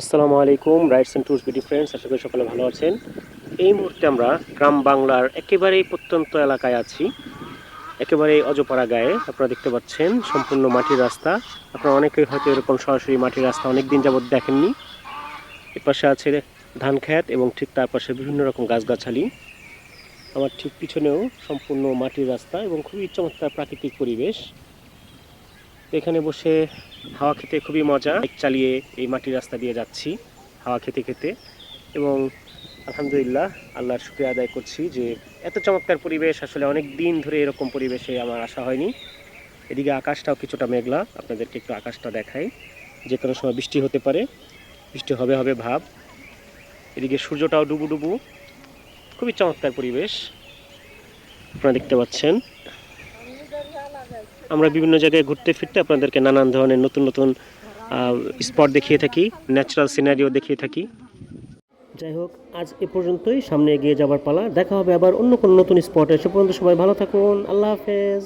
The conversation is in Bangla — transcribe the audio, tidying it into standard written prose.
আসসালামু আলাইকুম rides and tours BD friends, আশা করি সকলে ভালো আছেন। এই মুহূর্তে আমরা গ্রাম বাংলার একেবারেই প্রত্যন্ত এলাকায় আছি, একেবারেই অজপাড়া গায়ে। আপনারা দেখতে পাচ্ছেন সম্পূর্ণ মাটির রাস্তা। আপনারা অনেকেই হয়তো এরকম সরাসরি মাটির রাস্তা অনেক দিন যাবত দেখেননি। এপাশে আছে ধান ক্ষেত এবং ঠিক তার পাশে বিভিন্ন রকম গাছগাছালি। আমার ঠিক পিছনেও সম্পূর্ণ মাটির রাস্তা এবং খুবই চমৎকার প্রাকৃতিক পরিবেশ। এখানে বসে হাওয়া খেতে খুবই মজা। বাইক চালিয়ে এই মাটির রাস্তা দিয়ে যাচ্ছি হাওয়া খেতে খেতে, এবং আলহামদুলিল্লাহ আল্লাহর শুকরিয়া আদায় করছি যে এত চমৎকার পরিবেশ, আসলে অনেক দিন ধরে এরকম পরিবেশে আমার আসা হয়নি। এদিকে আকাশটাও কিছুটা মেঘলা, আপনাদেরকে একটু আকাশটা দেখাই। যে কোনো সময় বৃষ্টি হতে পারে, বৃষ্টি হবে হবে ভাব। এদিকে সূর্যটাও ডুবু ডুবু, খুবই চমৎকার পরিবেশ আপনারা দেখতে পাচ্ছেন। আমরা বিভিন্ন জায়গায় ঘুরতে ফিরতে আপনাদেরকে নানান ধরনের নতুন নতুন স্পট দেখিয়ে থাকি, ন্যাচারাল সিনারিও দেখিয়ে থাকি। যাই হোক, আজ এ পর্যন্তই। সামনে এগিয়ে যাবার পালা। দেখা হবে আবার অন্য কোনো নতুন স্পটে। সে পর্যন্ত সবাই ভালো থাকুন। আল্লাহ হাফেজ।